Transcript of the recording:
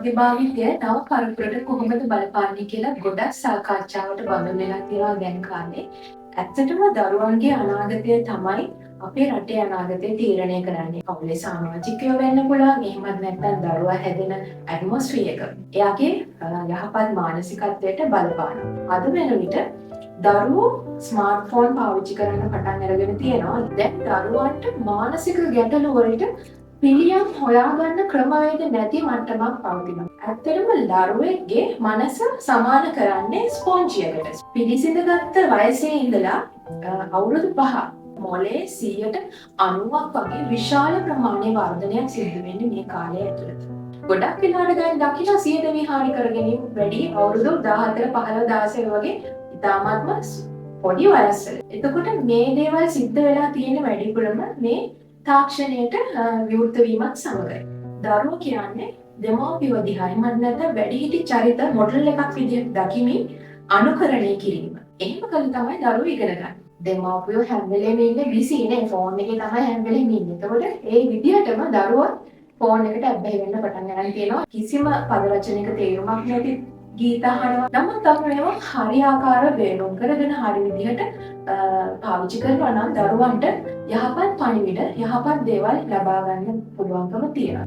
මාධ්‍ය භාවිතය නව පරපුරට කොහොමද බලපාන්නේ කියලා ගොඩක් සාකච්ඡාවට බඳුන් වෙලා තියෙනවා දැන් කාලේ. ඇත්තටම දරුවන්ගේ අනාගතය තමයි අපේ රටේ අනාගතය තීරණය කරන්නේ. පවුලේ සමාජිකයෝ වෙන්න පුළුවන්. එහෙමත් නැත්නම් දරුවා හැදෙන ඇට්මොස්ෆියර් එක. එයාගේ යහපත් මානසිකත්වයට බලපානවා. අද වෙන විට දරුවෝ ස්මාර්ට්ෆෝන් පාවිච්චි කරන්න පටන් අරගෙන තියෙනවා. දැන් දරුවන්ට මානසික ගැටලු වලට පිළියම් හොයාගන්න ක්‍රමවේද නැති මට්ටමක් පවතිනවා. ඇත්තටම දරුවෙක්ගේ මනස සමාන කරන්නේ ස්පොන්ජියකට. පිළිසිඳගත්ත වයසේ ඉඳලා අවුරුදු 5 මොලේ 90ක් වගේ විශාල ප්‍රමාණයේ වර්ධනයක් සිදු වෙන්නේ මේ කාලය ඇතුළත. ගොඩක් වෙලාවට දැන් දකින්න සියද විහාරි කරගෙන වැඩි අවුරුදු 14 15 16 වගේ ඉතාමත්ම පොඩි වයස්වල. එතකොට මේ දේවල් සිද්ධ වෙලා තියෙන වැඩිපුරම මේ තාක්ෂණයට විවෘත වීමත් සමගයි. දරුවෝ කියන්නේ දෙමව්පියෝ දිහා එහෙම නැත්නම් වැඩිහිටි චරිත මොඩල් එකක් විදිහට දකිමින් අනුකරණය කිරීම. එහෙම කළා තමයි දරුවෝ ඉගෙන ගන්න. දෙමව්පියෝ හැම වෙලේම ඉන්නේ බිසි නේ ෆෝන් එකේ තමයි හැම වෙලේම ඉන්නේ. එතකොට ඒ විදිහටම දරුවෝ ෆෝන් එකට ඇබ්බැහි වෙන්න පටන් ගන්න තියෙනවා. කිසිම පද රචනයක තේරුමක් නැති ගීත අහනවා. නමුත් අපි මේවා හරියාකාර වේලුම් කරගෙන හරි විදිහට පාවිච්චි කරනවා නම් දරුවන්ට යහපත් පණිවිඩ යහපත් දේවල් ලබා ගන්න පුළුවන්කම තියෙනවා.